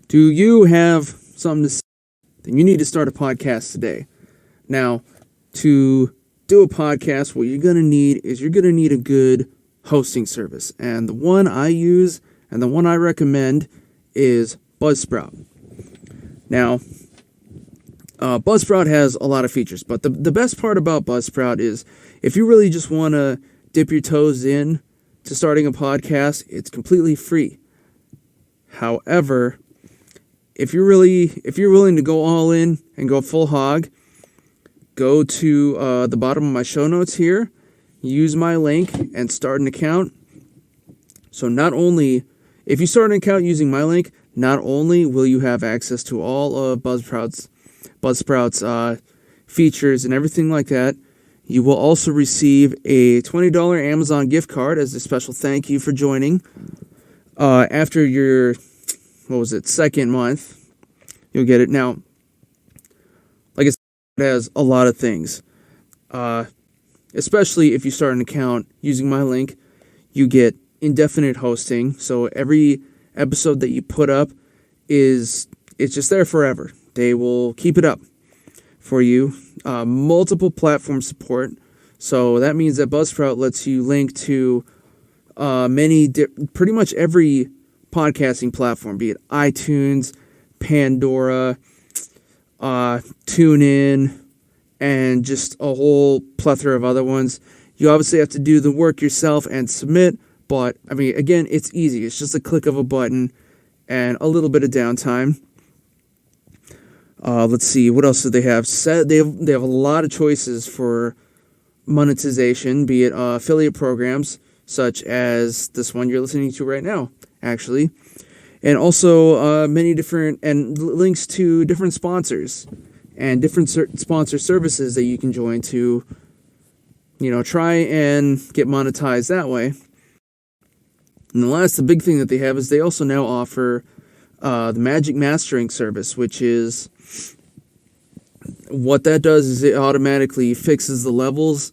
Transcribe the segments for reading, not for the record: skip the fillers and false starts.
Do you have something to say? Then you need to start a podcast today. Now, to do a podcast, what you're going to need is you're going to need a good hosting service. And the one I use and the one I recommend is Buzzsprout. Now, Buzzsprout has a lot of features, but the best part about Buzzsprout is if you really just want to dip your toes in to starting a podcast, it's completely free. However, if you're willing to go all in and go full hog, go to the bottom of my show notes here, use my link, and start an account. So not only, if you start an account using my link, not only will you have access to all of Buzzsprout's features and everything like that, you will also receive a $20 Amazon gift card as a special thank you for joining. After your, second month, you'll get it. Now, like I said, it has a lot of things. Especially if you start an account using my link, you get indefinite hosting. So every episode that you put up it's just there forever. They will keep it up for you. Multiple platform support. So that means that Buzzsprout lets you link to pretty much every podcasting platform, be it iTunes, Pandora, TuneIn, and just a whole plethora of other ones. You obviously have to do the work yourself and submit, but I mean, again, it's easy. It's just a click of a button and a little bit of downtime. Let's see, what else do they have? They have a lot of choices for monetization, be it affiliate programs, such as this one you're listening to right now, actually. And also many different, and links to different sponsors and different sponsor services that you can join to, try and get monetized that way. And the big thing that they have is they also now offer the Magic Mastering service, which is, what that does is it automatically fixes the levels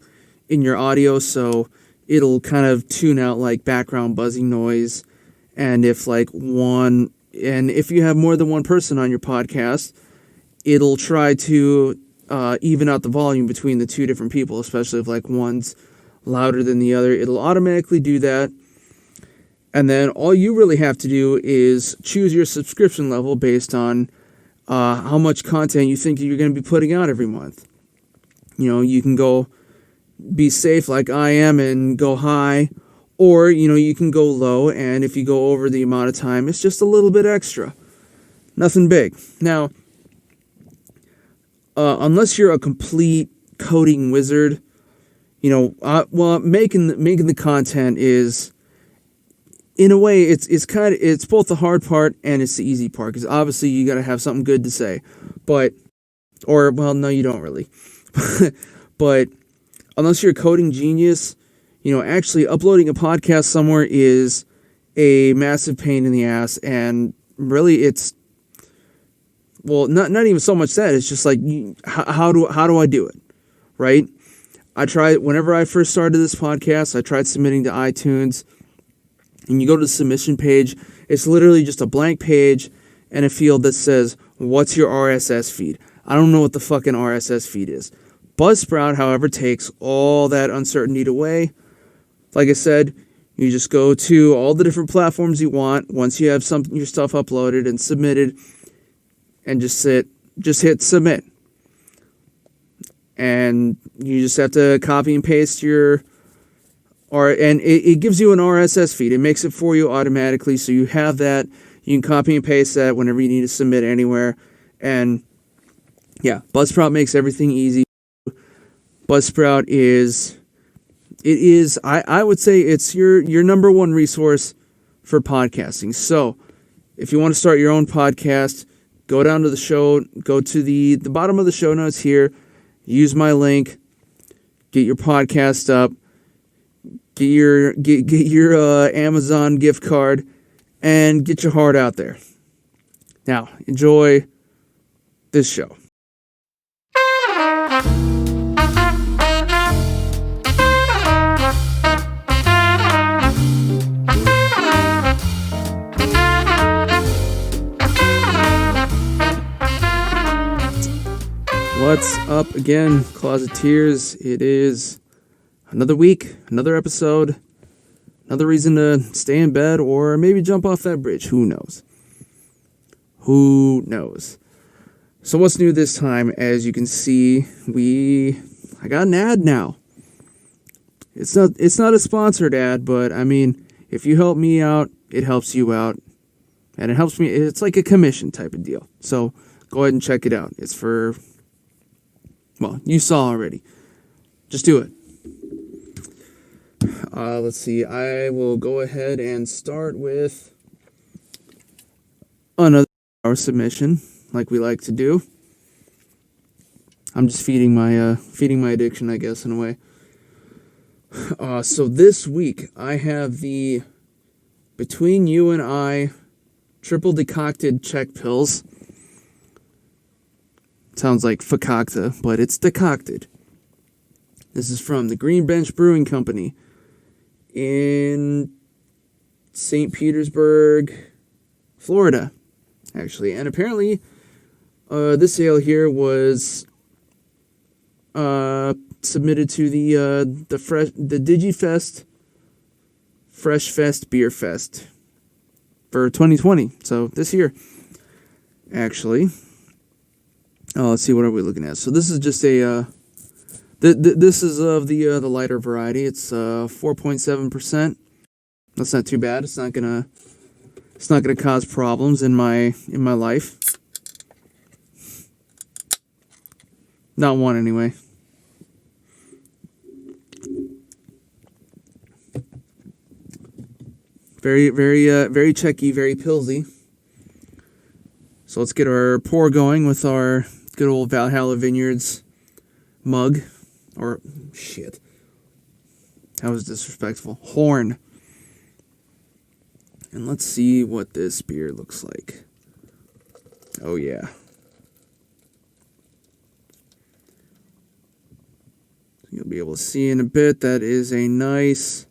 in your audio, so it'll kind of tune out like background buzzing noise. And if if you have more than one person on your podcast, it'll try to even out the volume between the two different people, especially if one's louder than the other. It'll automatically do that. And then all you really have to do is choose your subscription level based on how much content you think you're going to be putting out every month. You can go be safe like I am and go high, or, you can go low, and if you go over the amount of time, it's just a little bit extra. Nothing big. Now, unless you're a complete coding wizard, making the content is, in a way, it's both the hard part and it's the easy part, because obviously you got to have something good to say. No, you don't really. But unless you're a coding genius, actually uploading a podcast somewhere is a massive pain in the ass, and really it's, not even so much that, it's just how do I do it, right? Whenever I first started this podcast, I tried submitting to iTunes, and you go to the submission page, it's literally just a blank page and a field that says, what's your RSS feed? I don't know what the fucking RSS feed is. Buzzsprout, however, takes all that uncertainty away. Like I said, you just go to all the different platforms you want once you have your stuff uploaded and submitted, and just hit submit. And you just have to copy and paste and it gives you an RSS feed. It makes it for you automatically, so you have that. You can copy and paste that whenever you need to submit anywhere. And yeah, Buzzsprout makes everything easy. Buzzsprout I would say it's your number one resource for podcasting. So if you want to start your own podcast, go down to go to the bottom of the show notes here, use my link, get your podcast up, get your Amazon gift card, and get your heart out there. Now, enjoy this show. What's up again, Closeteers? It is another week, another episode, another reason to stay in bed or maybe jump off that bridge. Who knows? Who knows? So what's new this time? As you can see, I got an ad now. It's not a sponsored ad, but I mean, if you help me out, it helps you out. And it helps me. It's like a commission type of deal. So go ahead and check it out. It's for, well, you saw already. Just do it. Let's see. I will go ahead and start with another submission, like we like to do. I'm just feeding my addiction, I guess, in a way. So this week I have the Between You and I triple decocted Czech pills. Sounds like fakakta, but it's decocted. This is from the Greenbenchbrewing Company in St. Petersburg, Florida, actually. And apparently, this ale here was submitted to the DigiFest Fresh Fest Beer Fest for 2020. So this year, actually. Let's see, what are we looking at? So this is just a this is of the lighter variety. It's 4.7%. That's not too bad. It's not gonna cause problems in my life. Not one, anyway. Very checky, very pillsy. So let's get our pour going with our good old Valhalla Vineyards mug. Or, shit. That was disrespectful. Horn. And let's see what this beer looks like. Oh, yeah. You'll be able to see in a bit, that is a nice,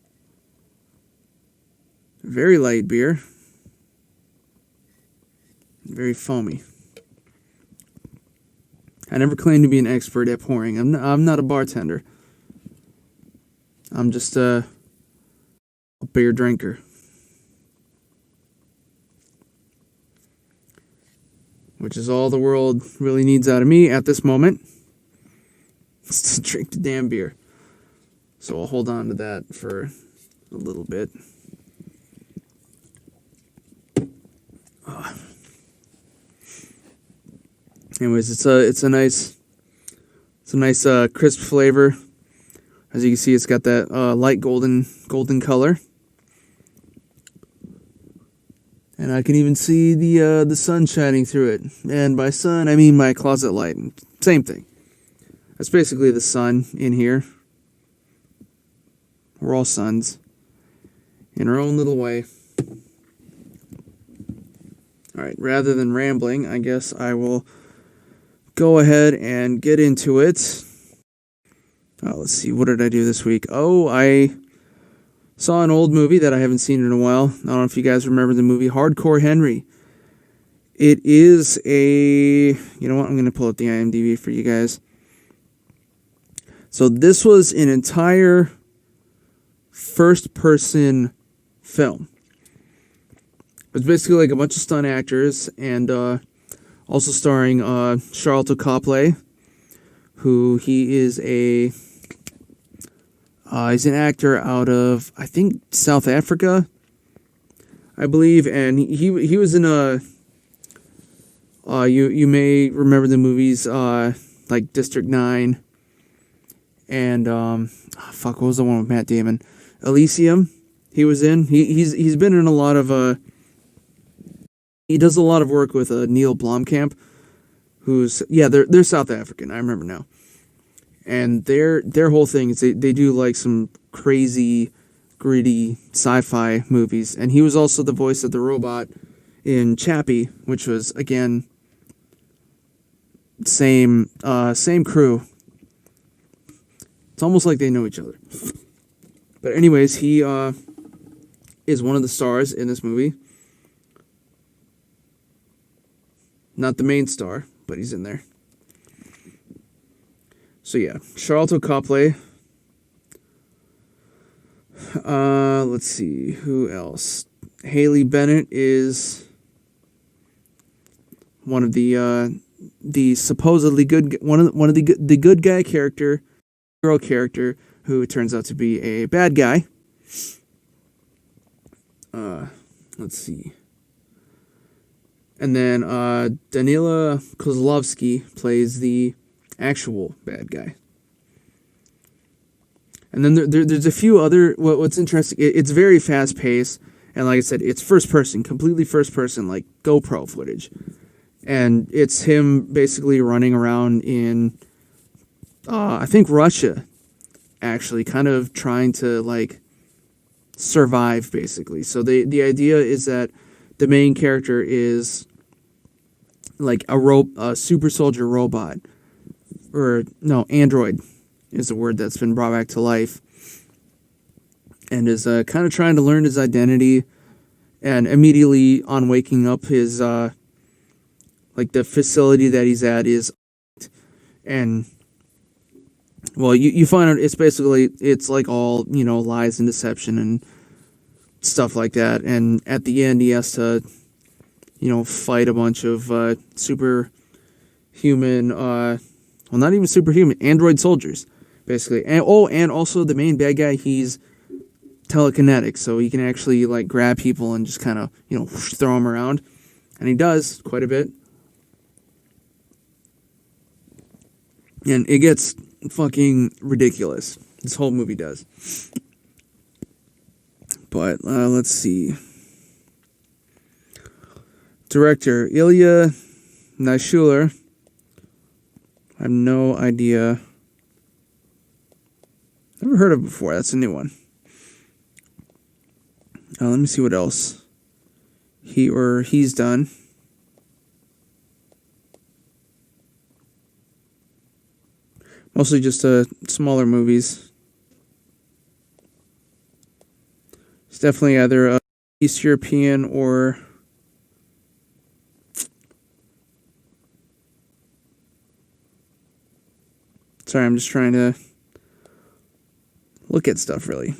very light beer. Very foamy. I never claimed to be an expert at pouring. I'm not a bartender. I'm just a beer drinker. Which is all the world really needs out of me at this moment. Is to drink the damn beer. So I'll hold on to that for a little bit. Anyways, it's a nice crisp flavor. As you can see, it's got that light golden color, and I can even see the sun shining through it. And by sun, I mean my closet light. Same thing. That's basically the sun in here. We're all suns in our own little way. All right. Rather than rambling, I guess I will go ahead and get into it. Let's see, what did I do this week? Oh, I saw an old movie that I haven't seen in a while. I don't know if you guys remember the movie Hardcore Henry. It is you know what, I'm going to pull up the IMDb for you guys. So this was an entire first-person film. It was basically like a bunch of stunt actors and also starring Charlton Copley, who he is he's an actor out of, I think, South Africa, I believe, and he was in you may remember the movies like District 9 and what was the one with Matt Damon? Elysium. He was in. He's been in a lot of he does a lot of work with Neil Blomkamp, who's, yeah, they're South African, I remember now. And their whole thing is they do like some crazy, gritty sci-fi movies. And he was also the voice of the robot in Chappie, which was, again, same crew. It's almost like they know each other. But anyways, he is one of the stars in this movie. Not the main star, but he's in there. So yeah, Charlton Copley. Let's see, who else? Haley Bennett is one of the supposedly good one of the good guy character, girl character, who turns out to be a bad guy. Let's see. And then Danila Kozlovsky plays the actual bad guy. And then there's a few other... What's interesting, it's very fast-paced, and like I said, it's first-person, completely first-person, like GoPro footage. And it's him basically running around in, I think, Russia, actually, kind of trying to, like, survive, basically. So the idea is that the main character is like a super soldier robot, or no, android is the word that's been brought back to life, and is kind of trying to learn his identity. And immediately on waking up, his like the facility that he's at is, and well, you find out it's like all, lies and deception and stuff like that. And at the end, he has to, fight a bunch of superhuman, well, not even superhuman, android soldiers, basically. And also the main bad guy, he's telekinetic, so he can actually like grab people and just kind of, throw them around. And he does quite a bit. And it gets fucking ridiculous. This whole movie does. But let's see. Director Ilya Naishuller. I have no idea. Never heard of it before. That's a new one. Let me see what else he's done. Mostly just smaller movies. It's definitely either East European or sorry, I'm just trying to look at stuff really.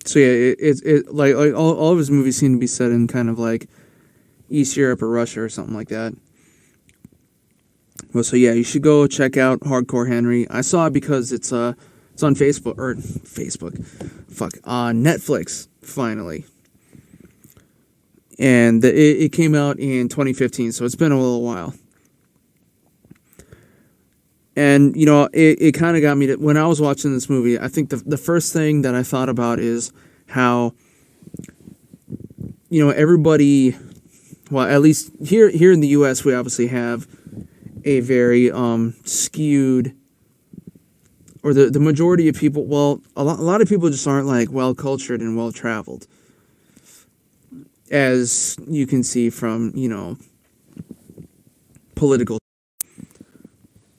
So yeah, it like all of his movies seem to be set in kind of like East Europe or Russia or something like that. Well, so yeah, you should go check out Hardcore Henry. I saw it because it's on Netflix finally, and it came out in 2015, so it's been a little while. And it kind of got me to, when I was watching this movie, I think the first thing that I thought about is how everybody. Well, at least here in the U.S., we obviously have a very skewed, or the majority of people. Well, a lot of people just aren't like well cultured and well traveled, as you can see from political.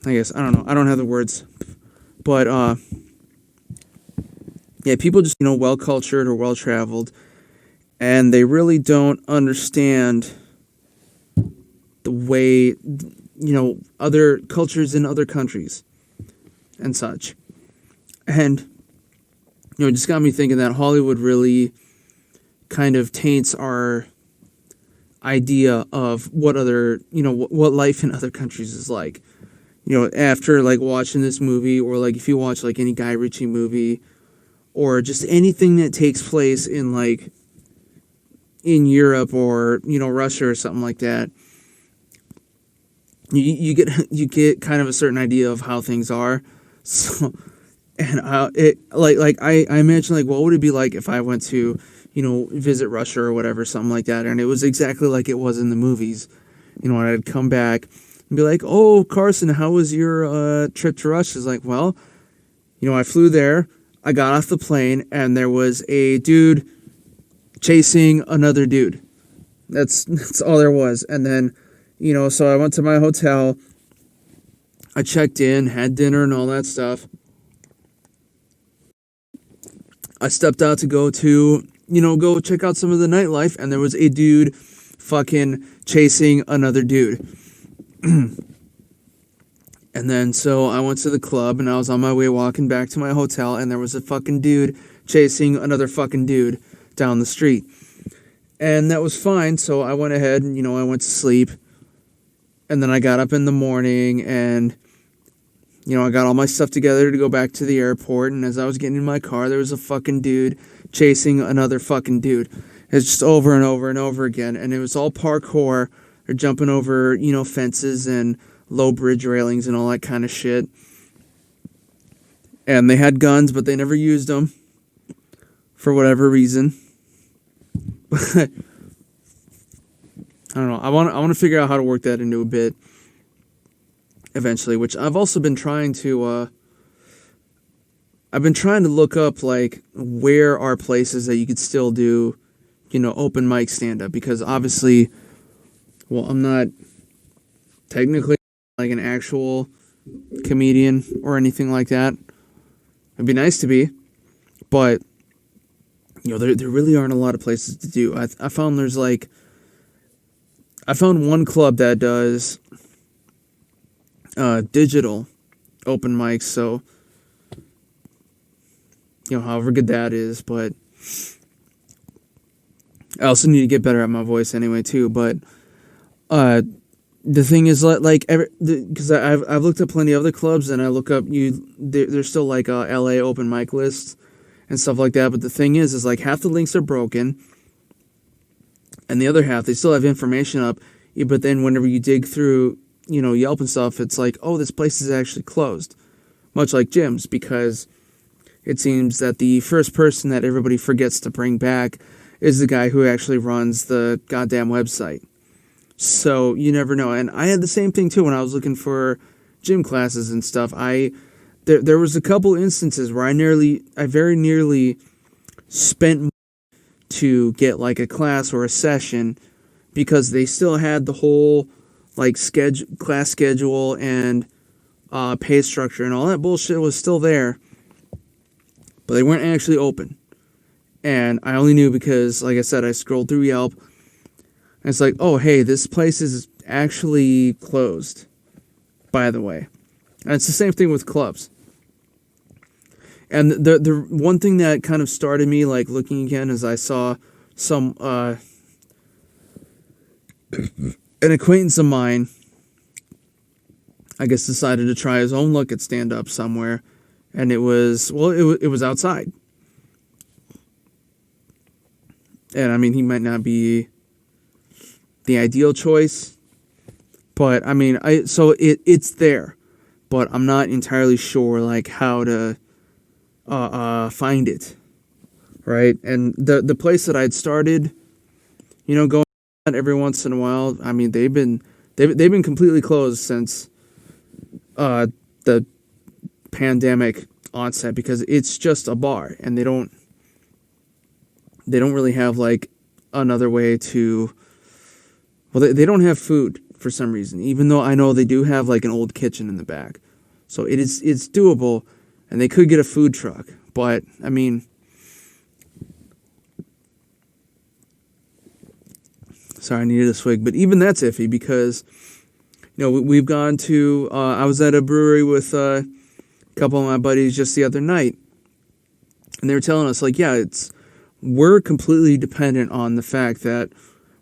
I guess I don't know. I don't have the words, but yeah, people just well cultured or well traveled, and they really don't understand the way, other cultures in other countries and such. And, it just got me thinking that Hollywood really kind of taints our idea of what other, what life in other countries is like. After, like, watching this movie, or, like, if you watch, like, any Guy Ritchie movie, or just anything that takes place in, like, in Europe or, Russia or something like that, you get kind of a certain idea of how things are. So, and I imagine, like, what would it be like if I went to, visit Russia or whatever, something like that, and it was exactly like it was in the movies. And I'd come back and be like, "Oh, Carson, how was your trip to Russia?" It's like, well, I flew there, I got off the plane, and there was a dude chasing another dude. That's all there was. And then, so I went to my hotel, I checked in, had dinner and all that stuff. I stepped out to go check out some of the nightlife, and there was a dude fucking chasing another dude. And then so I went to the club and I was on my way walking back to my hotel and there was a fucking dude chasing another fucking dude down the street. And that was fine, so I went ahead and, I went to sleep. And then I got up in the morning and, I got all my stuff together to go back to the airport. And as I was getting in my car, there was a fucking dude chasing another fucking dude. It's just over and over and over again. And it was all parkour or jumping over, fences and low bridge railings and all that kind of shit. And they had guns, but they never used them for whatever reason. I don't know. I want to figure out how to work that into a bit eventually, which I've also been trying to look up, like, where are places that you could still do, open mic stand-up, because obviously, well, I'm not technically like an actual comedian or anything like that. It'd be nice to be, but there really aren't a lot of places to do. I found one club that does digital open mics, so however good that is, but I also need to get better at my voice anyway too. But the thing is, because I've looked up plenty of other clubs, and I look up there's still like LA open mic lists and stuff like that. But the thing is like half the links are broken, and the other half they still have information up. But then whenever you dig through, Yelp and stuff, it's like, oh, this place is actually closed, much like gyms, because it seems that the first person that everybody forgets to bring back is the guy who actually runs the goddamn website. So you never know. And I had the same thing too when I was looking for gym classes and stuff. There was a couple instances where I very nearly spent money to get like a class or a session, because they still had the whole like class schedule and pay structure and all that bullshit was still there, but they weren't actually open. And I only knew because, like I said, I scrolled through Yelp, and it's like, oh, hey, this place is actually closed, by the way. And it's the same thing with clubs. And the one thing that kind of started me, like, looking again, is I saw some, an acquaintance of mine, I guess, decided to try his own luck at stand-up somewhere, and it was outside. And, I mean, he might not be the ideal choice, but, I mean, it's there, but I'm not entirely sure, like, how to find it, right? And the place that I'd started, going every once in a while, I mean, they've been completely closed since the pandemic onset, because it's just a bar, and they don't really have like another way to, well, they don't have food for some reason, even though I know they do have like an old kitchen in the back. So it's doable, and they could get a food truck, but I mean, sorry, I needed a swig, but even that's iffy, because we've gone to I was at a brewery with a couple of my buddies just the other night, and they were telling us, like, yeah, we're completely dependent on the fact that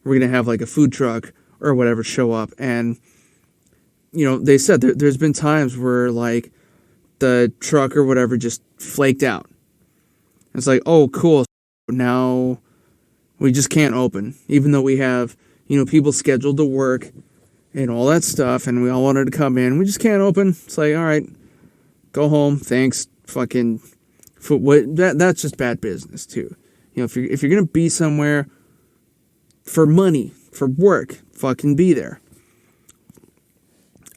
we're going to have like a food truck or whatever show up. And, they said there's been times where like the truck or whatever just flaked out. It's like, oh, cool. Now we just can't open, even though we have, people scheduled to work and all that stuff, and we all wanted to come in. We just can't open. It's like, all right, go home. Thanks. Fucking that's just bad business too. If you're gonna be somewhere for money, for work, fucking be there.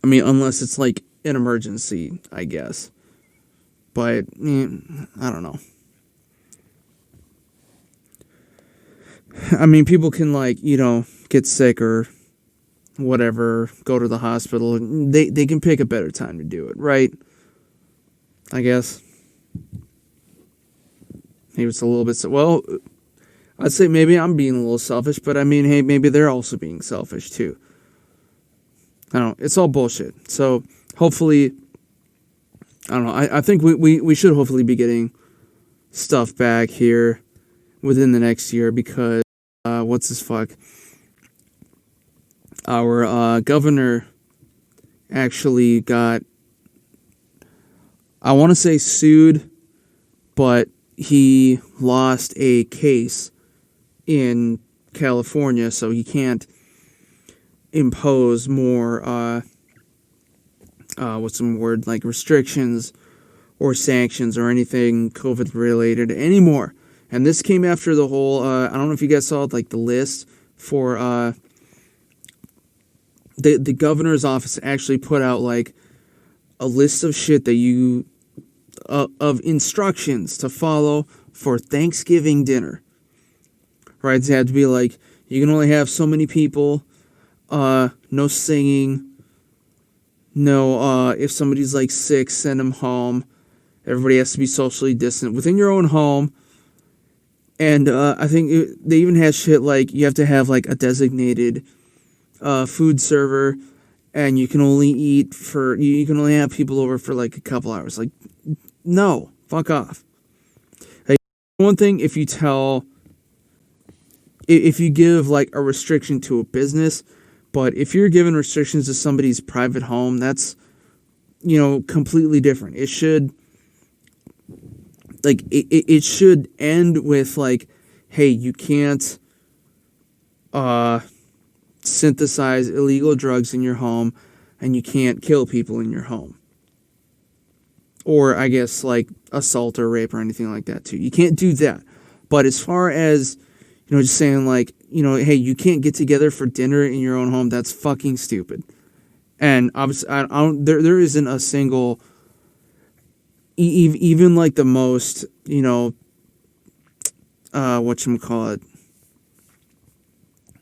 I mean, unless it's like an emergency, I guess. But I don't know. I mean, people can like, get sick or whatever, go to the hospital. They can pick a better time to do it, right? I guess. Maybe it's a little bit... Well, I'd say maybe I'm being a little selfish, but I mean, hey, maybe they're also being selfish too. I don't know. It's all bullshit. So hopefully, I don't know. I think we should hopefully be getting stuff back here within the next year because what's this fuck? Our governor actually got, I want to say sued, but he lost a case in California, so he can't impose more what's some word, like restrictions or sanctions or anything COVID related anymore. And this came after the whole I don't know if you guys saw like the list for the governor's office actually put out like a list of shit that you of instructions to follow for Thanksgiving dinner. Right? It had to be like, you can only have so many people, no singing, no, if somebody's like sick, send them home. Everybody has to be socially distant within your own home. And I think they even had shit like you have to have like a designated food server, and you can only you can only have people over for like a couple hours. Like, no, fuck off. Like, one thing if you give like a restriction to a business, but if you're giving restrictions to somebody's private home, that's, completely different. It should, like, it should end with like, hey, you can't synthesize illegal drugs in your home, and you can't kill people in your home. Or I guess like assault or rape or anything like that too. You can't do that. But as far as, just saying like, hey, you can't get together for dinner in your own home, that's fucking stupid. And obviously, there isn't a single, even like the most, whatchamacallit,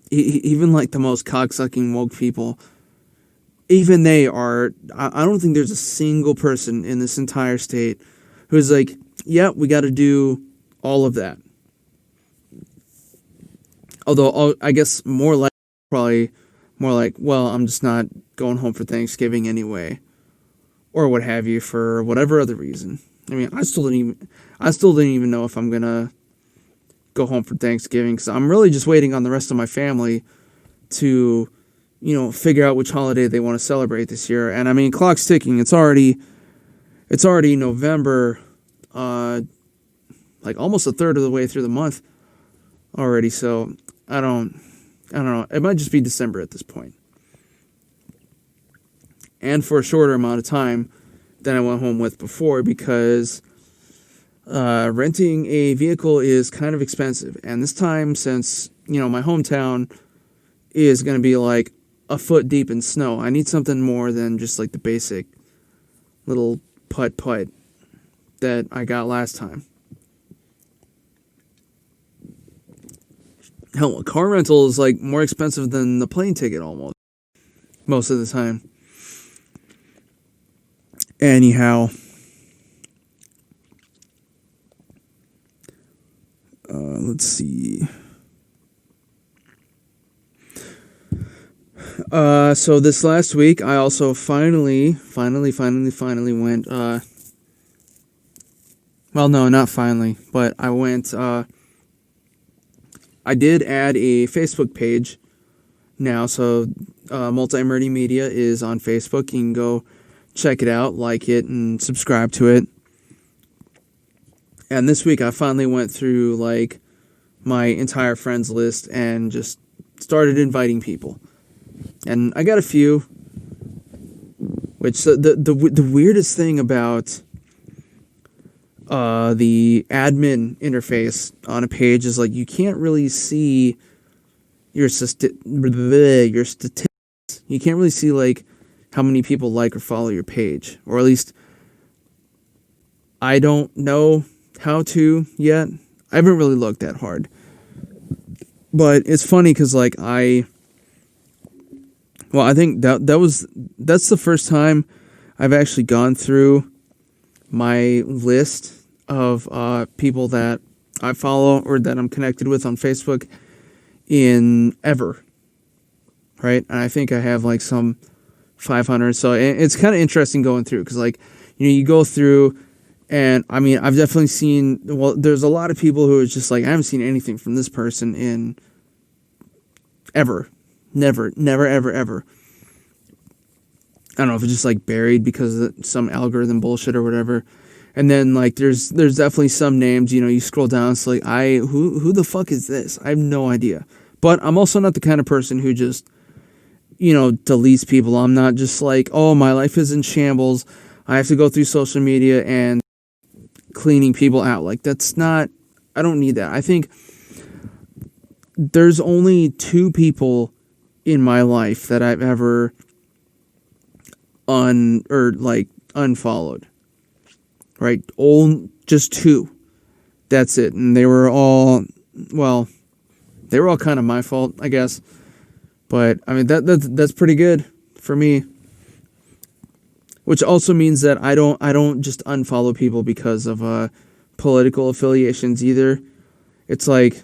even like the most cocksucking woke people, even they are, I don't think there's a single person in this entire state who's like, yeah, we got to do all of that. Although, I guess probably more like, well, I'm just not going home for Thanksgiving anyway, or what have you, for whatever other reason. I mean, I still didn't even know if I'm gonna go home for Thanksgiving, because I'm really just waiting on the rest of my family to, figure out which holiday they want to celebrate this year. And I mean, clock's ticking. It's already November, like almost a third of the way through the month already. So I don't know. It might just be December at this point. And for a shorter amount of time than I went home with before, because renting a vehicle is kind of expensive. And this time, since, my hometown is going to be like a foot deep in snow, I need something more than just like the basic little putt-putt that I got last time. Hell, a car rental is like more expensive than the plane ticket almost, most of the time. Anyhow, let's see. So this last week, I also finally went, well, no, not finally, but I went, I did add a Facebook page now, so Multi-Murdy Media is on Facebook. You can go check it out, like it, and subscribe to it. And this week I finally went through like my entire friends list and just started inviting people. And I got a few, which the weirdest thing about the admin interface on a page is like you can't really see your statistics. You can't really see like how many people like or follow your page, or at least I don't know how to yet. I haven't really looked that hard, but it's funny because like I think that's the first time I've actually gone through my list of people that I follow or that I'm connected with on Facebook in ever, right? And I think I have like some 500. So it's kind of interesting going through because like, you go through and I mean, I've definitely seen, well, there's a lot of people who are just like, I haven't seen anything from this person in ever. Never, ever. I don't know if it's just like buried because of some algorithm bullshit or whatever. And then like there's definitely some names, you scroll down, it's like who the fuck is this? I have no idea. But I'm also not the kind of person who just deletes people. I'm not just like, oh, my life is in shambles, I have to go through social media and cleaning people out. Like that's not, I don't need that. I think there's only 2 people in my life that I've ever unfollowed. Right? Just 2. That's it. And they were all kind of my fault, I guess. But I mean that's pretty good for me. Which also means that I don't just unfollow people because of political affiliations either. It's like,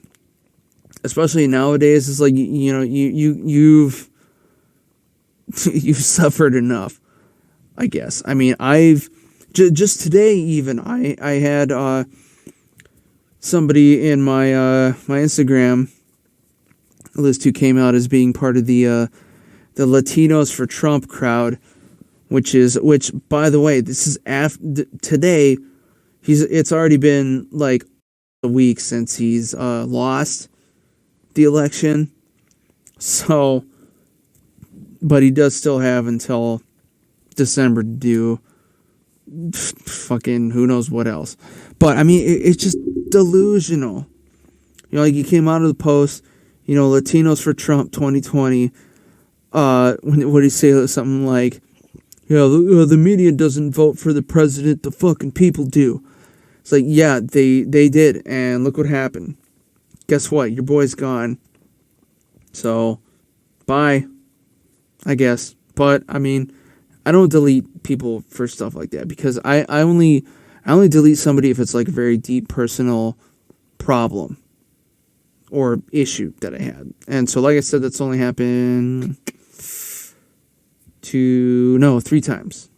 especially nowadays, it's like you've suffered enough, I guess. I mean, I've just today even I had somebody in my my Instagram list who came out as being part of the Latinos for Trump crowd, which by the way, this is today. It's already been like a week since he's lost the election, so, but he does still have until December to do fucking who knows what else. But I mean, it's just delusional. Like he came out of the post, Latinos for Trump 2020. What did he say? Something like, the media doesn't vote for the president, the fucking people do. It's like, yeah, they did, and look what happened. Guess what? Your boy's gone. So, bye, I guess. But I mean, I don't delete people for stuff like that because I only delete somebody if it's like a very deep personal problem or issue that I had. And so, like I said, that's only happened 3 times.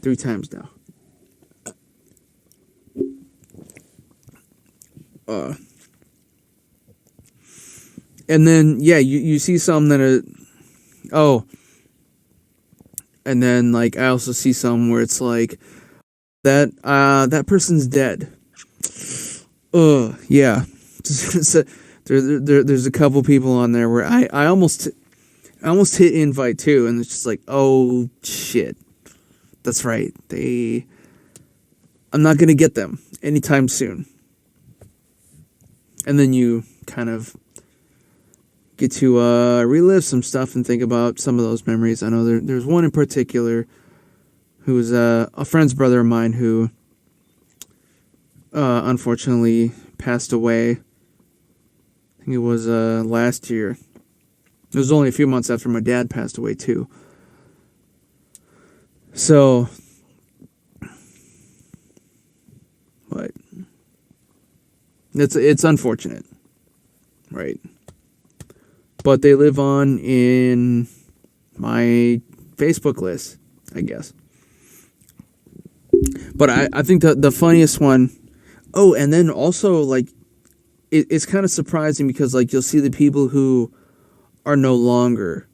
3 times now. And then, yeah, you see some that are, and then, like, I also see some where it's like, that person's dead. Yeah. There's a couple people on there where I almost hit invite too, and it's just like, oh, shit. That's right. I'm not going to get them anytime soon. And then you kind of get to relive some stuff and think about some of those memories. I know there's one in particular who was a friend's brother of mine who unfortunately passed away. I think it was last year. It was only a few months after my dad passed away too. So, but it's unfortunate, right? But they live on in my Facebook list, I guess. But I think the funniest one, and then also, like, it's kind of surprising because, like, you'll see the people who are no longer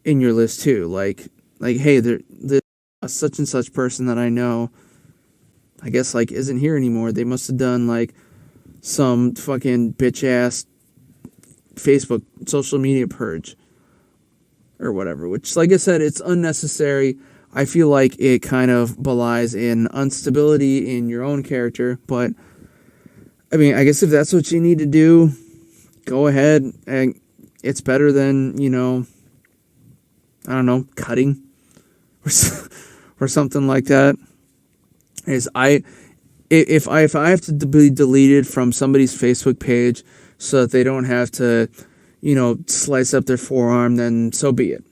in your list, too. Like hey, there's a such and such person that I know, I guess, like, isn't here anymore. They must have done, like, some fucking bitch-ass Facebook social media purge or whatever, which, like I said, it's unnecessary. I feel like it kind of belies in instability in your own character, but I mean, I guess if that's what you need to do, go ahead, and it's better than, I don't know, cutting or something like that. If I have to be deleted from somebody's Facebook page so that they don't have to, slice up their forearm, then so be it.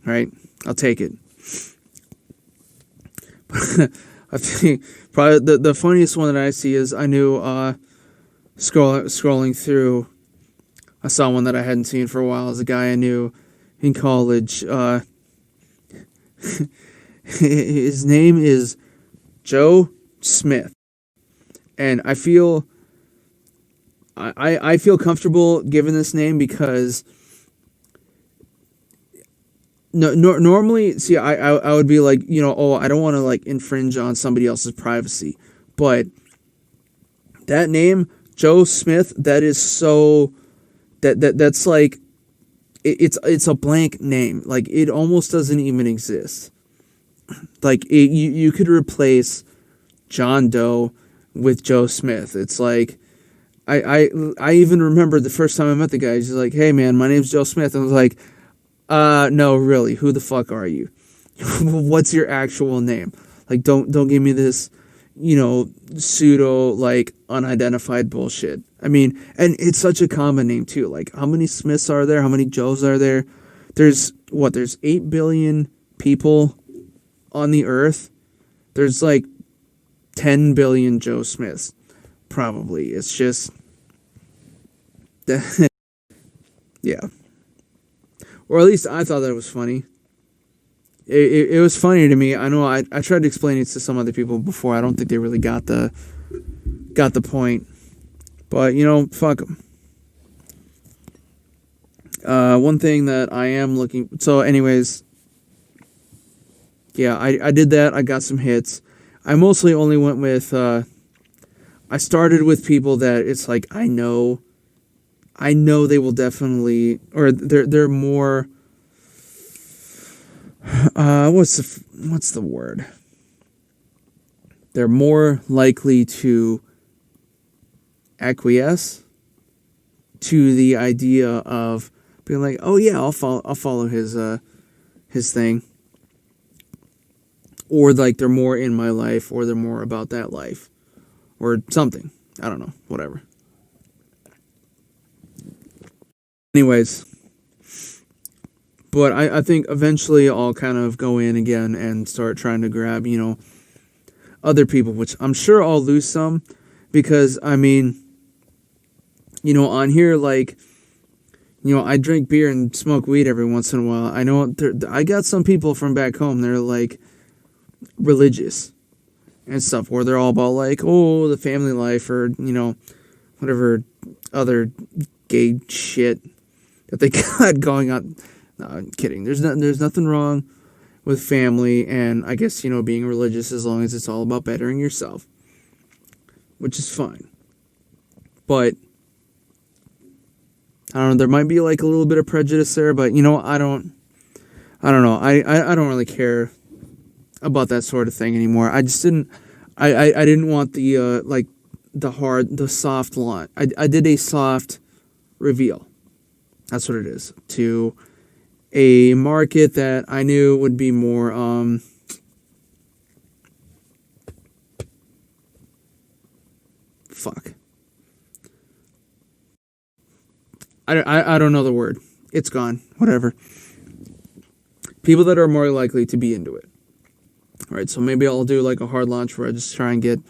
Right? I'll take it. I think Probably the funniest one that I see is I knew scrolling through, I saw one that I hadn't seen for a while. As a guy I knew in college. His name is Joe Smith, and I feel comfortable giving this name because normally, see, I would be like, I don't want to like infringe on somebody else's privacy, but that name, Joe Smith, that is so that's like it's a blank name. Like, it almost doesn't even exist. Like, you could replace John Doe with Joe Smith. It's like, I even remember the first time I met the guy. He's like, "Hey man, my name's Joe Smith." And I was like, no, really, who the fuck are you? What's your actual name? Like, don't give me this, pseudo, like, unidentified bullshit. I mean, and it's such a common name too. Like, how many Smiths are there? How many Joes are there? There's 8 billion people on the earth. There's like 10 billion Joe Smiths, probably. It's just, yeah. Or at least I thought that was funny. It was funny to me. I know I tried to explain it to some other people before. I don't think they really got the point. But, fuck them. One thing that I am looking... So, anyways, yeah, I did that. I got some hits. I mostly only went with... I started with people that it's like, I know they will definitely... Or they're more... what's the word? They're more likely to acquiesce to the idea of being like, oh yeah, I'll follow his thing, or like they're more in my life, or they're more about that life, or something. I don't know, whatever. Anyways, but I think eventually I'll kind of go in again and start trying to grab, other people, which I'm sure I'll lose some, because, I mean, on here, like, I drink beer and smoke weed every once in a while. I know I got some people from back home, they're, like, religious and stuff, where they're all about, like, oh, the family life, or, whatever other gay shit that they got going on. No, I'm kidding. There's nothing wrong with family, and I guess, being religious, as long as it's all about bettering yourself, which is fine. But I don't know, there might be like a little bit of prejudice there, but I don't know. I don't really care about that sort of thing anymore. I just didn't want the like the soft launch. I did a soft reveal. That's what it is, to a market that I knew would be more fuck. I don't know the word. It's gone. Whatever. People that are more likely to be into it. Alright, so maybe I'll do like a hard launch where I just try and get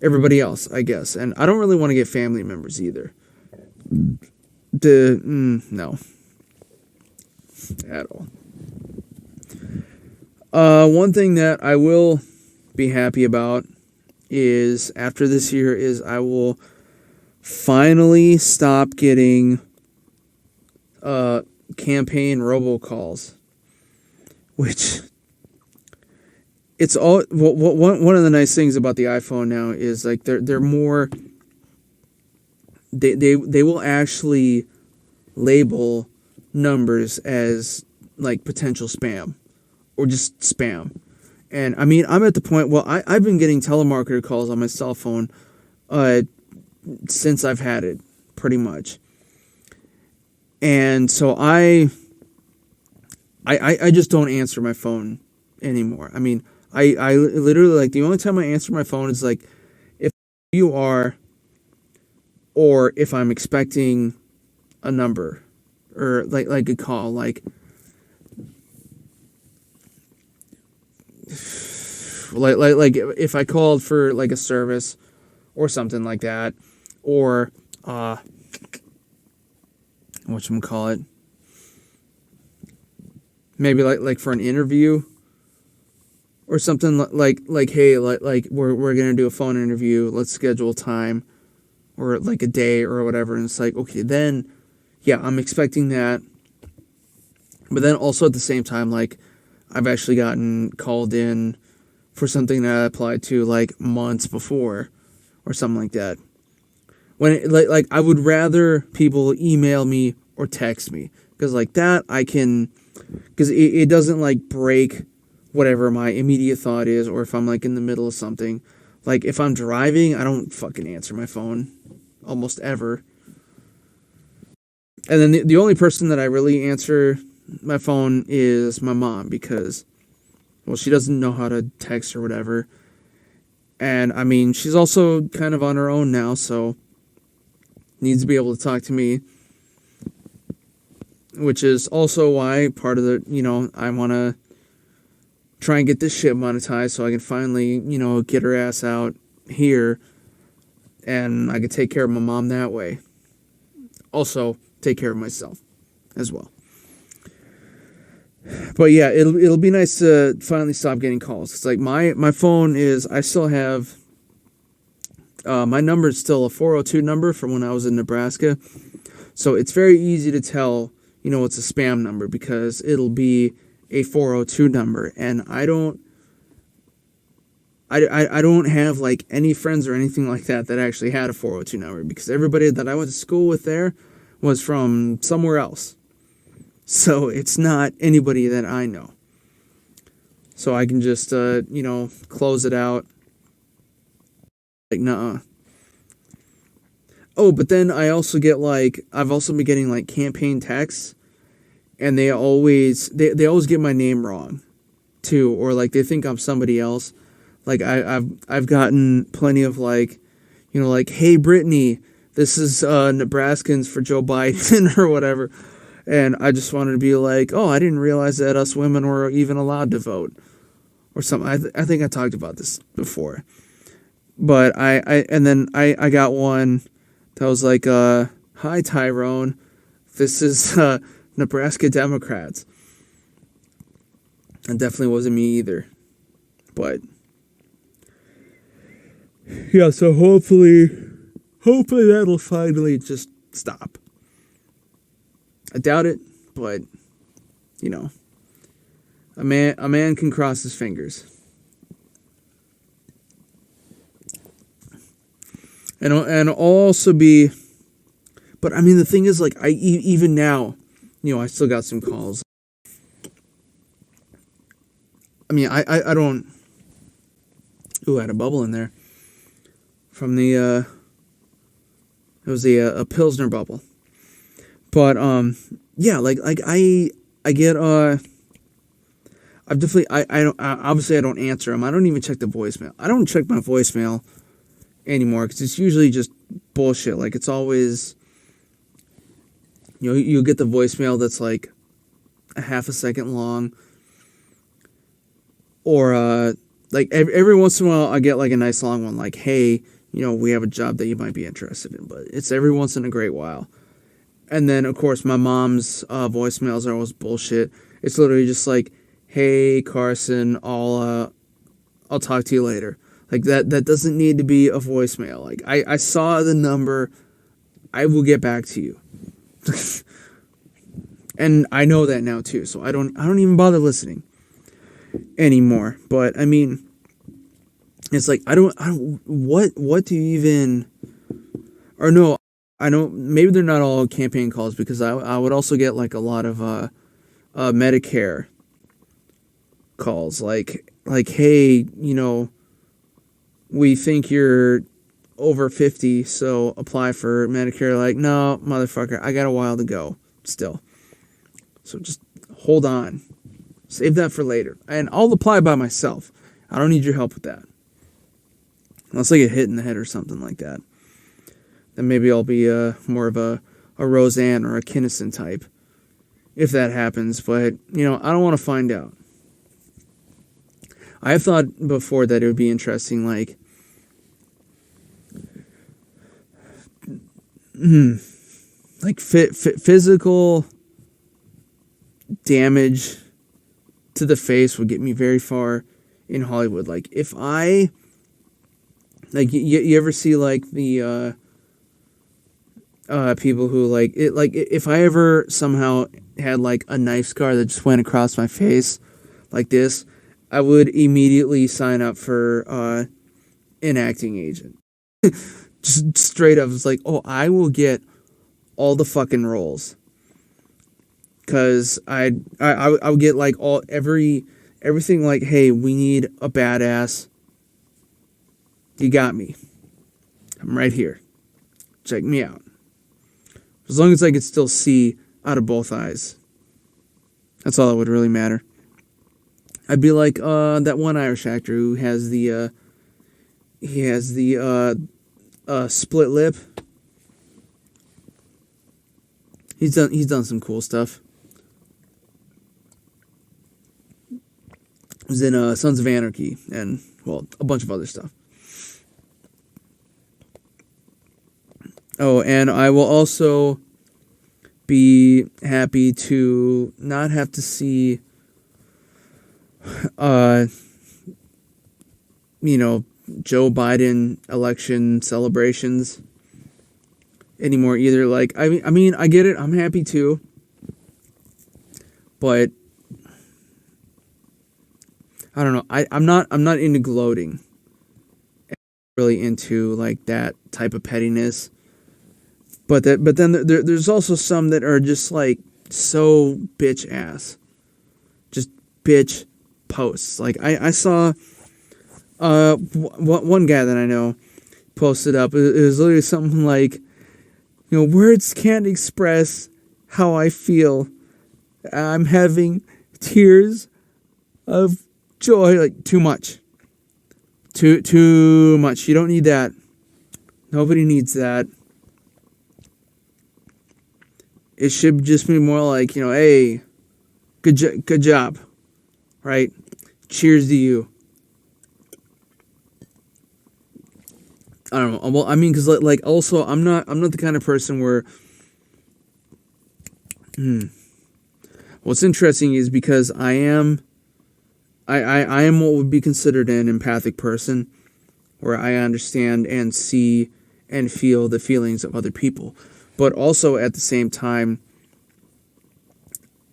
everybody else, I guess. And I don't really want to get family members either. No. At all. One thing that I will be happy about is, after this year, is I will finally stop getting campaign robocalls, which it's all one of the nice things about the iPhone now is like they're more, they will actually label numbers as like potential spam or just spam. And I mean, I'm at the point, well, I've been getting telemarketer calls on my cell phone since I've had it, pretty much. And so I just don't answer my phone anymore. I mean, I literally, like, the only time I answer my phone is like if you are, or if I'm expecting a number, or like a call, like Like if I called for like a service or something like that, or whatchamacallit, maybe like for an interview or something, like hey, like we're gonna do a phone interview, let's schedule time or like a day or whatever, and it's like, okay, then yeah, I'm expecting that. But then also at the same time, like, I've actually gotten called in for something that I applied to like months before or something like that. When like I would rather people email me or text me, because like that I can, because it doesn't like break whatever my immediate thought is, or if I'm like in the middle of something. Like if I'm driving, I don't fucking answer my phone almost ever. And then the only person that I really answer my phone is my mom, because, well, she doesn't know how to text or whatever. And I mean, she's also kind of on her own now, so needs to be able to talk to me. Which is also why part of the, I want to try and get this shit monetized so I can finally, get her ass out here and I can take care of my mom that way. Also, take care of myself as well. But yeah, it'll be nice to finally stop getting calls. It's like my phone is, I still have, my number is still a 402 number from when I was in Nebraska. So it's very easy to tell, it's a spam number, because it'll be a 402 number. And I don't have like any friends or anything like that actually had a 402 number, because everybody that I went to school with there was from somewhere else. So it's not anybody that I know. So I can just, close it out. Like, nuh-uh. Oh, but then I also get I've also been getting like campaign texts, and they always get my name wrong too, or like they think I'm somebody else. Like I've gotten plenty of like, hey Brittany, this is Nebraskans for Joe Biden or whatever. And I just wanted to be like, oh, I didn't realize that us women were even allowed to vote or something. I think I talked about this before. But I got one that was like, hi, Tyrone. This is Nebraska Democrats. It definitely wasn't me either. But yeah, so hopefully that'll finally just stop. I doubt it, but a man can cross his fingers. And I'll also be, but I mean the thing is, like, even now, I still got some calls. I mean, I don't. Ooh, I had a bubble in there from the. It was a Pilsner bubble. But yeah, like I get I've definitely I don't, obviously I don't answer them. I don't even check the voicemail. I don't check my voicemail anymore, because it's usually just bullshit. Like it's always, you get the voicemail that's like a half a second long, or like every once in a while I get like a nice long one, like, hey, we have a job that you might be interested in. But it's every once in a great while. And then, of course, my mom's voicemails are always bullshit. It's literally just like, hey, Carson, I'll talk to you later. Like, that doesn't need to be a voicemail. Like, I saw the number. I will get back to you. And I know that now, too. So I don't even bother listening anymore. But, I mean, it's like, what do you even, or no, I know maybe they're not all campaign calls, because I would also get like a lot of Medicare calls, like hey, we think you're over 50, so apply for Medicare. Like, no, motherfucker, I got a while to go still. So just hold on, save that for later, and I'll apply by myself. I don't need your help with that, unless I get hit in the head or something like that. Then maybe I'll be more of a Roseanne or a Kinnison type, if that happens. But, I don't want to find out. I've thought before that it would be interesting, like, physical damage to the face would get me very far in Hollywood. Like, if I, like, you ever see, like, the, people who, like, it, like, if I ever somehow had, like, a knife scar that just went across my face like this, I would immediately sign up for, an acting agent. Just straight up, it's like, oh, I will get all the fucking roles. Cause I would get like everything, like, hey, we need a badass. You got me. I'm right here. Check me out. As long as I could still see out of both eyes. That's all that would really matter. I'd be like that one Irish actor who has the split lip. He's done some cool stuff. He was in Sons of Anarchy and, well, a bunch of other stuff. Oh, and I will also be happy to not have to see, Joe Biden election celebrations anymore either. Like, I mean, I get it. I'm happy too, but I don't know. I'm not into gloating. I'm really into, like, that type of pettiness. But then there's also some that are just, like, so bitch ass. Just bitch posts. Like, I saw one guy that I know posted up. It was literally something like, words can't express how I feel. I'm having tears of joy. Like, too much. Too much. You don't need that. Nobody needs that. It should just be more like, hey, good job, right? Cheers to you. I don't know. Well, I mean, because, like, also, I'm not the kind of person where. What's interesting is because I am what would be considered an empathic person, where I understand and see and feel the feelings of other people. But also at the same time,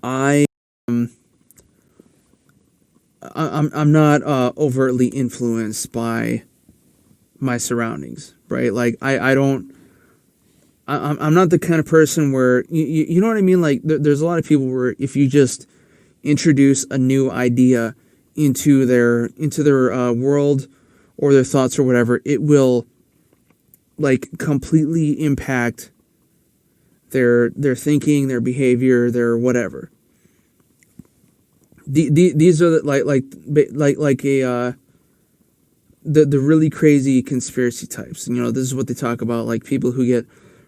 I'm not overtly influenced by my surroundings, right? Like, I'm not the kind of person where you know what I mean. Like, there's a lot of people where if you just introduce a new idea into their world or their thoughts or whatever, it will, like, completely impact their thinking, their behavior, their whatever. These are the really crazy conspiracy types. This is what they talk about, like people who get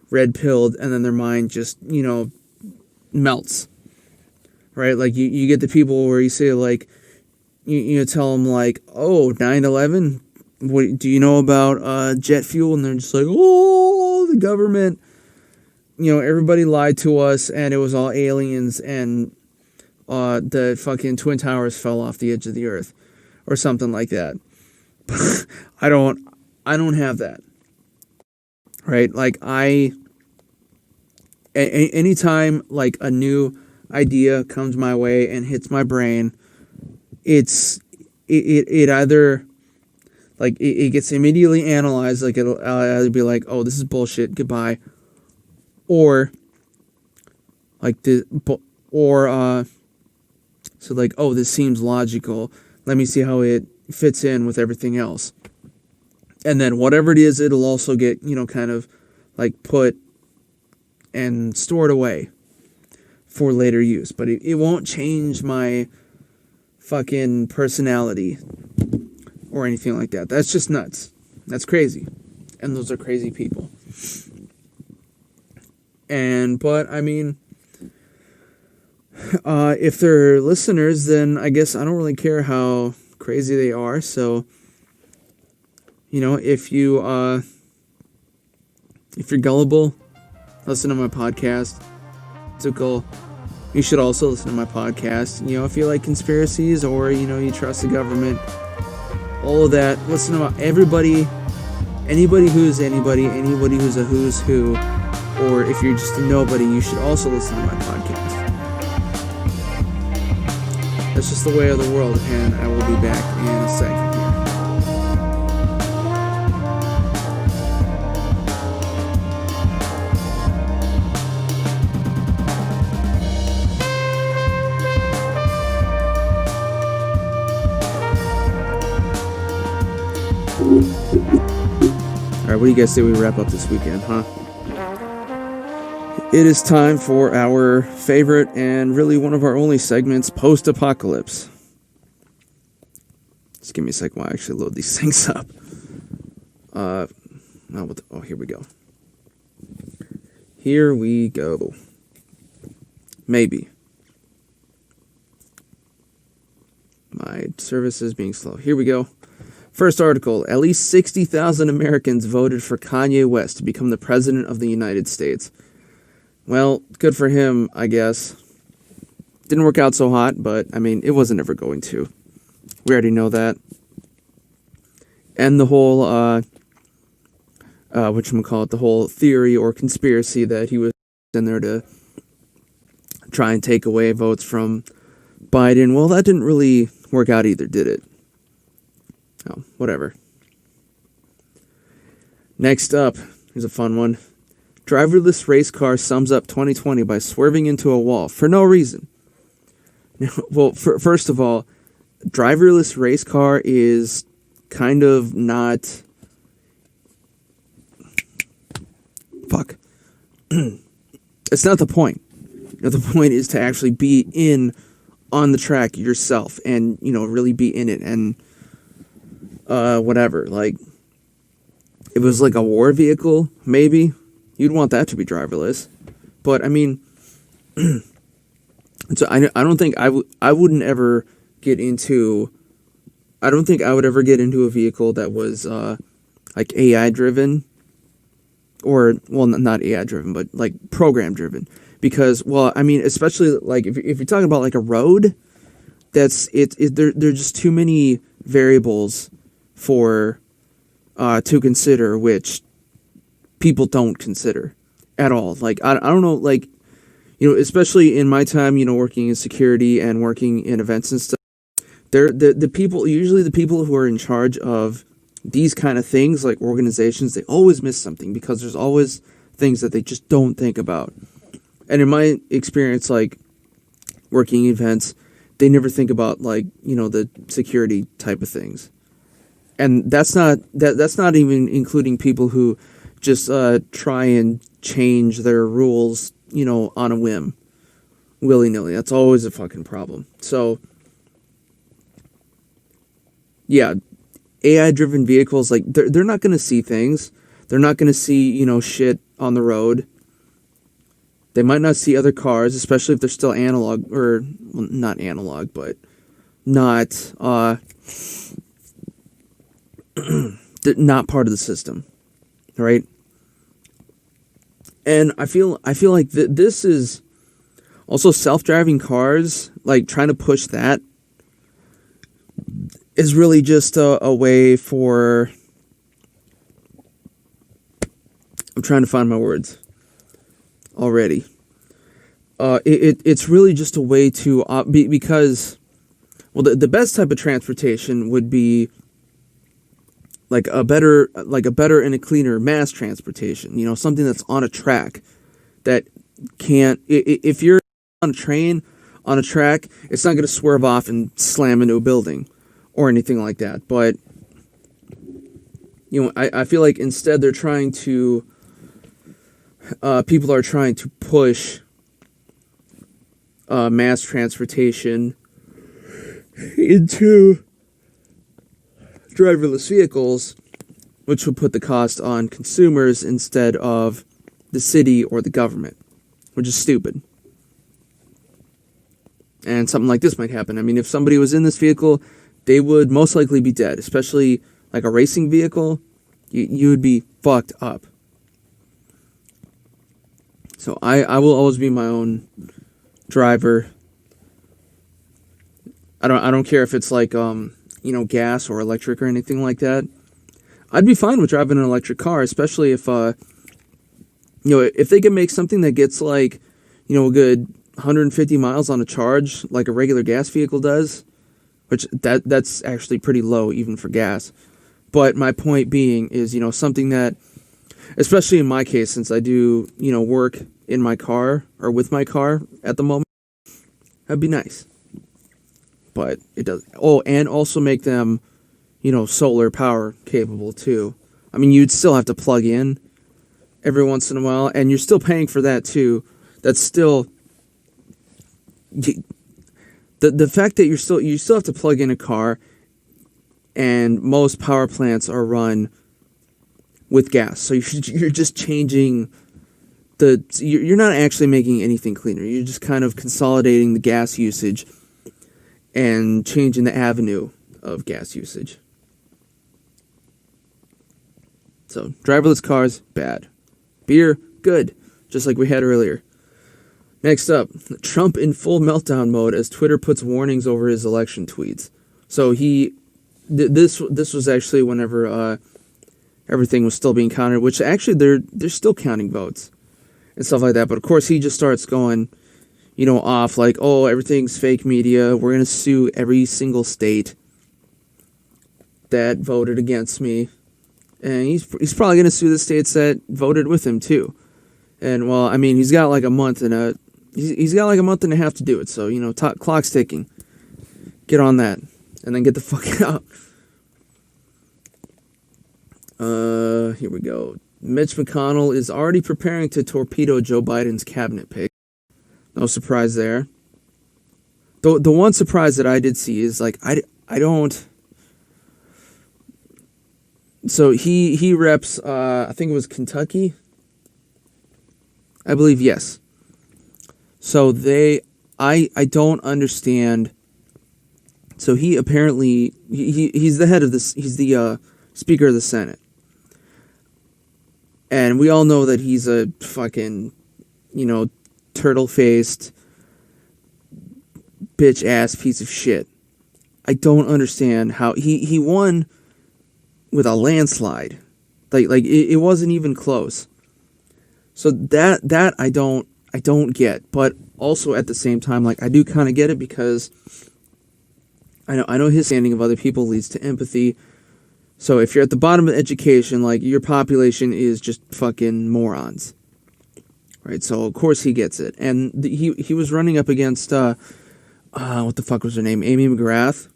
red pilled and then their mind just melts. Right? Like you get the people where you say, like, you tell them, like, oh, 9/11, what do you know about jet fuel? And they're just like, oh, the government. Everybody lied to us, and it was all aliens, and the fucking Twin Towers fell off the edge of the earth, or something like that. I don't have that. Right? Like, anytime, like, a new idea comes my way and hits my brain, it either, like, it gets immediately analyzed. Like, it'll either be like, oh, this is bullshit, goodbye. Or, like, so, like, oh, this seems logical. Let me see how it fits in with everything else. And then whatever it is, it'll also get, kind of, like, put and stored away for later use. But it won't change my fucking personality or anything like that. That's just nuts. That's crazy. And those are crazy people. But I mean, if they're listeners, then I guess I don't really care how crazy they are. So, if you're gullible, listen to my podcast. Typical. You should also listen to my podcast. If you like conspiracies or, you trust the government, all of that, listen to anybody who's anybody who's a who's who, or if you're just a nobody, you should also listen to my podcast. That's just the way of the world, and I will be back in a second here. Alright, what do you guys say we wrap up this weekend, huh? It is time for our favorite and really one of our only segments, Post-Apocalypse. Just give me a second while I actually load these things up. Here we go. Here we go. Maybe. My service is being slow. Here we go. First article, at least 60,000 Americans voted for Kanye West to become the president of the United States. Well, good for him, I guess. Didn't work out so hot, but, it wasn't ever going to. We already know that. And the whole, the whole theory or conspiracy that he was in there to try and take away votes from Biden, well, that didn't really work out either, did it? Oh, whatever. Next up, here's a fun one. Driverless race car sums up 2020 by swerving into a wall for no reason. Well, first of all, driverless race car is kind of not... Fuck. It's not the point. The point is to actually be on the track yourself and, really be in it and whatever. Like, if it was like a war vehicle, maybe you'd want that to be driverless. But so I don't think I wouldn't ever get into. I don't think I would ever get into a vehicle that was like AI driven, or not AI driven, but like program driven. Because especially like if you're talking about like a road, there's just too many variables for to consider, which people don't consider at all. Like I don't know, like especially in my time, working in security and working in events and stuff. The people who are in charge of these kind of things, like organizations, they always miss something because there's always things that they just don't think about. And in my experience, like working events, they never think about like the security type of things. And that's not even including people who just try and change their rules, on a whim, willy-nilly. That's always a fucking problem. So, yeah, AI-driven vehicles, like, they're not going to see things. They're not going to see, shit on the road. They might not see other cars, especially if they're still analog, or, well, not analog, but not, not part of the system, right? And I feel like this is also self-driving cars, like trying to push that is really just a way for, I'm trying to find my words already. It's really just a way to, because, well, the best type of transportation would be like a better and a cleaner mass transportation, something that's on a track that can't, if you're on a train, on a track, it's not going to swerve off and slam into a building or anything like that. But, I feel like instead they're trying to, people are trying to push mass transportation into driverless vehicles, which would put the cost on consumers instead of the city or the government, which is stupid. And something like this might happen. If somebody was in this vehicle, they would most likely be dead, especially like a racing vehicle. You would be fucked up. So I will always be my own driver. I don't care if it's like gas or electric or anything like that. I'd be fine with driving an electric car, especially if if they can make something that gets like a good 150 miles on a charge like a regular gas vehicle does, which that's actually pretty low even for gas. But my point being is, something that, especially in my case, since I do, work in my car or with my car at the moment, that'd be nice. But it does. Oh, and also make them, solar power capable too. I mean, you'd still have to plug in every once in a while, and you're still paying for that too. That's still the fact that you still have to plug in a car, and most power plants are run with gas. So you're just changing you're not actually making anything cleaner. You're just kind of consolidating the gas usage and changing the avenue of gas usage. So driverless cars, bad. Beer, good. Just like we had earlier. Next up, Trump in full meltdown mode as Twitter puts warnings over his election tweets. So this was actually whenever everything was still being counted, which actually they're still counting votes and stuff like that. But of course he just starts going, off like, oh, everything's fake media. We're gonna sue every single state that voted against me, and he's probably gonna sue the states that voted with him too. And well, I mean, he's got like a month and a half to do it. So clock's ticking. Get on that, and then get the fuck out. Here we go. Mitch McConnell is already preparing to torpedo Joe Biden's cabinet pick. No surprise there. The one surprise that I did see is like I don't. So he reps I think it was Kentucky. I believe, yes. So I don't understand. So he apparently he's the head of this. He's the Speaker of the Senate. And we all know that he's a fucking, turtle-faced, bitch-ass piece of shit. I don't understand how he won with a landslide. Like it wasn't even close. So that I don't get. But also at the same time, like I do kind of get it because I know his standing of other people leads to empathy. So if you're at the bottom of education, like your population is just fucking morons, right? So of course he gets it, and he was running up against what the fuck was her name? Amy McGrath,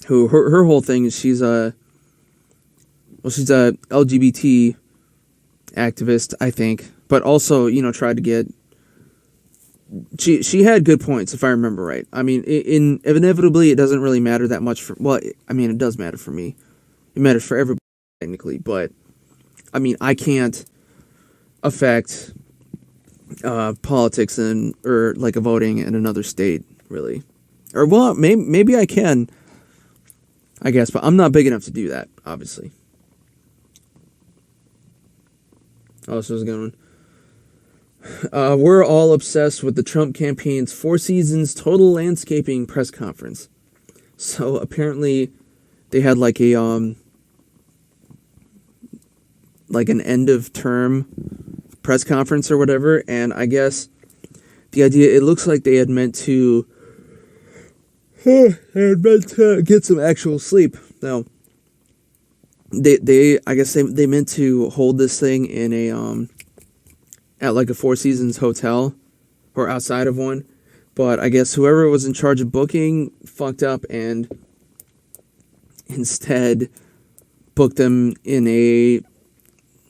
who her whole thing is she's a LGBT activist, I think, but also tried to get. She had good points if I remember right. I mean, inevitably it doesn't really matter that much it does matter for me. It matters for everybody, technically, but, I mean, I can't affect politics or like a voting in another state, really. Or, well, maybe I can, I guess, but I'm not big enough to do that, obviously. Oh, this was a good one. We're all obsessed with the Trump campaign's 4 Seasons Total Landscaping press conference. So, apparently, they had like a like an end of term press conference or whatever, and I guess the idea, it looks like they had meant to get some actual sleep. Now they I guess they meant to hold this thing in a at like a 4 Seasons hotel or outside of one, but I guess whoever was in charge of booking fucked up and instead booked them in a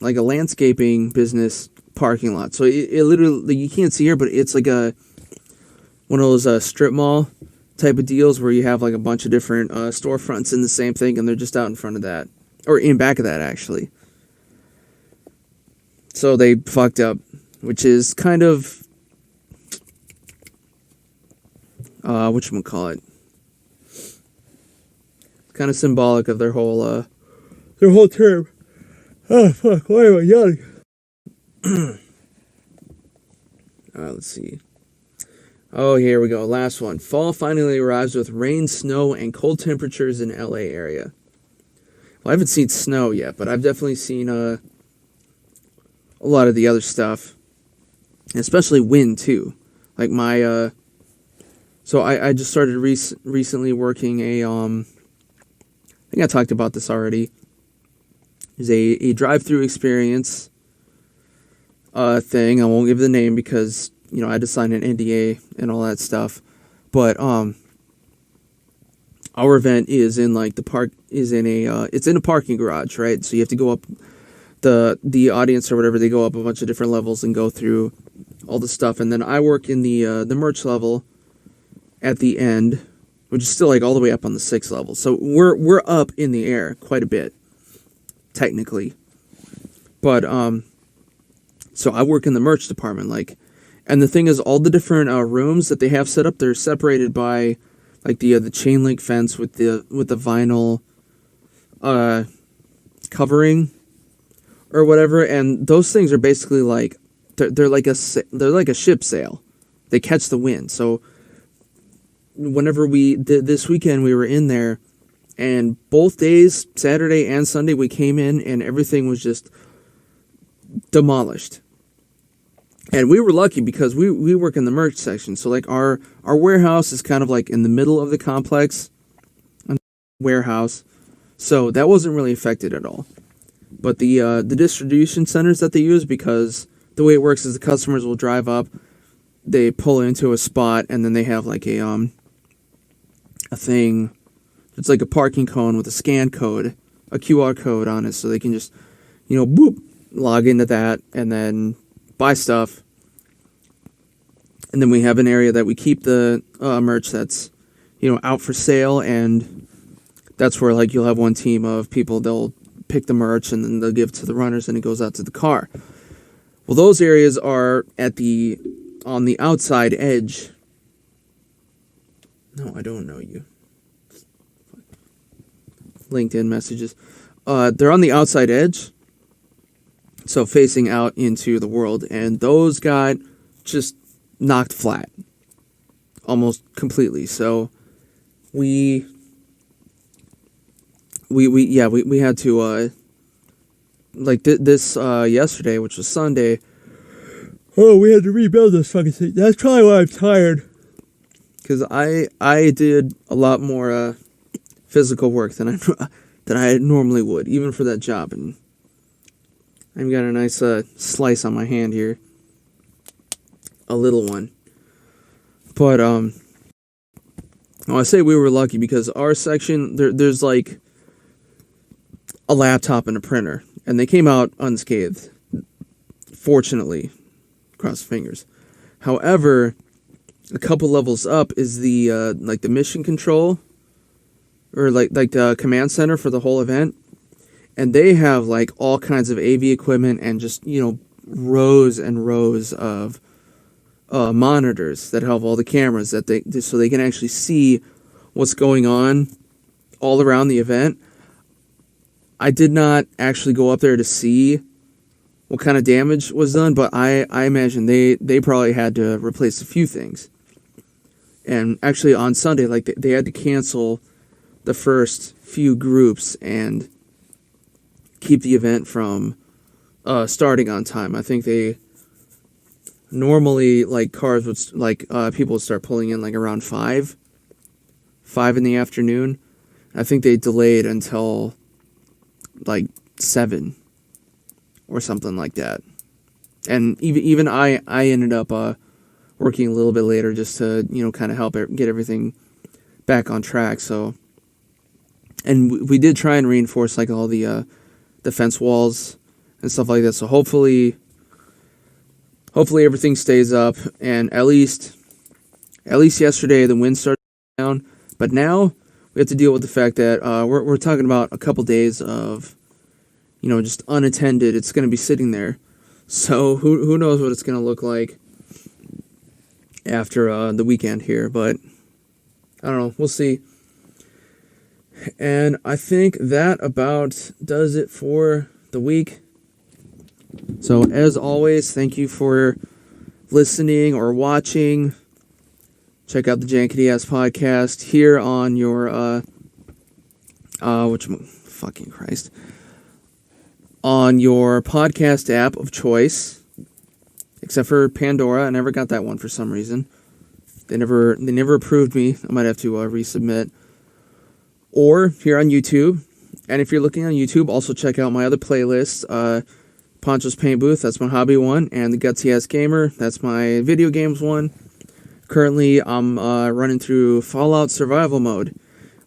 landscaping business parking lot. So it literally, you can't see here, but it's like one of those strip mall type of deals where you have like a bunch of different storefronts in the same thing, and they're just out in front of that, or in back of that actually. So they fucked up, which is kind of whatchamacallit. kind of symbolic of their whole term. Oh fuck! Why am I yelling? Let's see. Oh, here we go. Last one. Fall finally arrives with rain, snow, and cold temperatures in LA area. Well, I haven't seen snow yet, but I've definitely seen a lot of the other stuff, especially wind too. Like my so I just started recently working a I think I talked about this already. Is a drive-through experience thing. I won't give the name because I had to sign an NDA and all that stuff. But our event is in like it's in a parking garage, right? So you have to go up the audience or whatever, they go up a bunch of different levels and go through all the stuff, and then I work in the merch level at the end, which is still like all the way up on the 6th level. So we're up in the air quite a bit, technically. But so I work in the merch department, like, and the thing is, all the different rooms that they have set up, they're separated by like the chain link fence with the vinyl covering or whatever, and those things are basically like they're like a ship sail. They catch the wind. So whenever this weekend we were in there, and both days, Saturday and Sunday, we came in and everything was just demolished. And we were lucky because we work in the merch section. So like our warehouse is kind of like in the middle of the complex warehouse. So that wasn't really affected at all. But the distribution centers that they use, because the way it works is the customers will drive up, they pull into a spot, and then they have like a thing. It's like a parking cone with a scan code, a QR code on it, so they can just, boop, log into that and then buy stuff. And then we have an area that we keep the merch that's, out for sale, and that's where like you'll have one team of people, they'll pick the merch and then they'll give it to the runners and it goes out to the car. Well, those areas are on the outside edge. No, I don't know you. LinkedIn messages. They're on the outside edge, so facing out into the world, and those got just knocked flat almost completely. So we had to like this yesterday, which was Sunday. Oh, we had to rebuild this fucking thing. That's probably why I'm tired, because I did a lot more physical work than I normally would, even for that job. And I've got a nice slice on my hand here, a little one. But I say we were lucky because our section there's like a laptop and a printer, and they came out unscathed, fortunately, cross fingers. However, a couple levels up is the like the mission control, or like the command center for the whole event, and they have like all kinds of AV equipment and just rows and rows of monitors that have all the cameras that so they can actually see what's going on all around the event. I did not actually go up there to see what kind of damage was done, but I imagine they probably had to replace a few things. And actually on Sunday, like they had to cancel the first few groups and keep the event from starting on time. I think they normally, like, cars would people would start pulling in like around 5 in the afternoon. I think they delayed until like 7 or something like that. And even I ended up working a little bit later just to kind of help get everything back on track. So, and we did try and reinforce like all the fence walls and stuff like that. So hopefully everything stays up. And at least yesterday the wind started down, but now we have to deal with the fact that we're talking about a couple days of just unattended. It's going to be sitting there, so who knows what it's going to look like after the weekend here. But I don't know, we'll see. And I think that about does it for the week. So as always, thank you for listening or watching. Check out the Jankity Ass podcast here on your on your podcast app of choice. Except for Pandora, I never got that one for some reason. They never approved me. I might have to resubmit. Or here on YouTube. And if you're looking on YouTube, also check out my other playlists. Poncho's Paint Booth, that's my hobby one. And the Gutsy Ass Gamer, that's my video games one. Currently, I'm running through Fallout Survival Mode,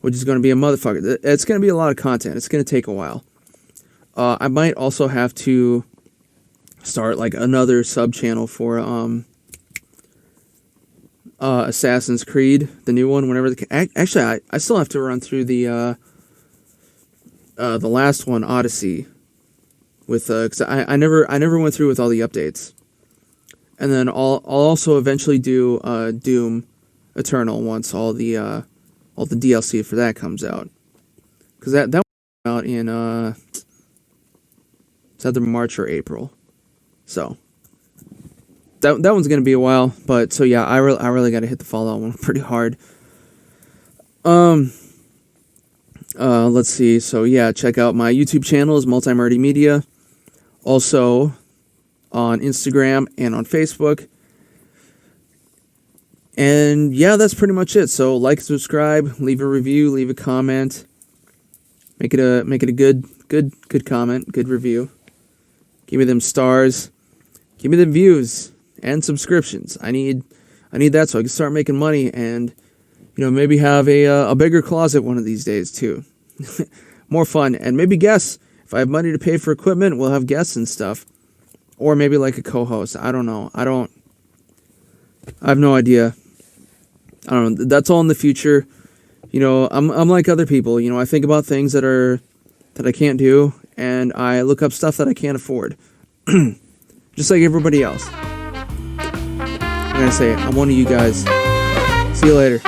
which is going to be a motherfucker. It's going to be a lot of content. It's going to take a while. I might also have to start like another sub-channel for Assassin's Creed, the new one. Actually, I still have to run through the last one, Odyssey, with because I never went through with all the updates, and then I'll also eventually do Doom Eternal once all the DLC for that comes out, because that comes out in it's either March or April, so. That one's gonna be a while, but so yeah, I really gotta hit the Fallout one pretty hard. Let's see. So yeah, check out my YouTube channel is Multi-Murdy Media. Also on Instagram and on Facebook. And yeah, that's pretty much it. So like, subscribe, leave a review, leave a comment. Make it a good comment, good review. Give me them stars. Give me them views. And subscriptions. I need that so I can start making money and, maybe have a bigger closet one of these days too. More fun, and maybe guests. If I have money to pay for equipment, we'll have guests and stuff, or maybe like a co-host. I don't know. I have no idea. I don't know. That's all in the future. I'm like other people. I think about things that I can't do, and I look up stuff that I can't afford, just like everybody else. I'm gonna say, I'm one of you guys. See you later.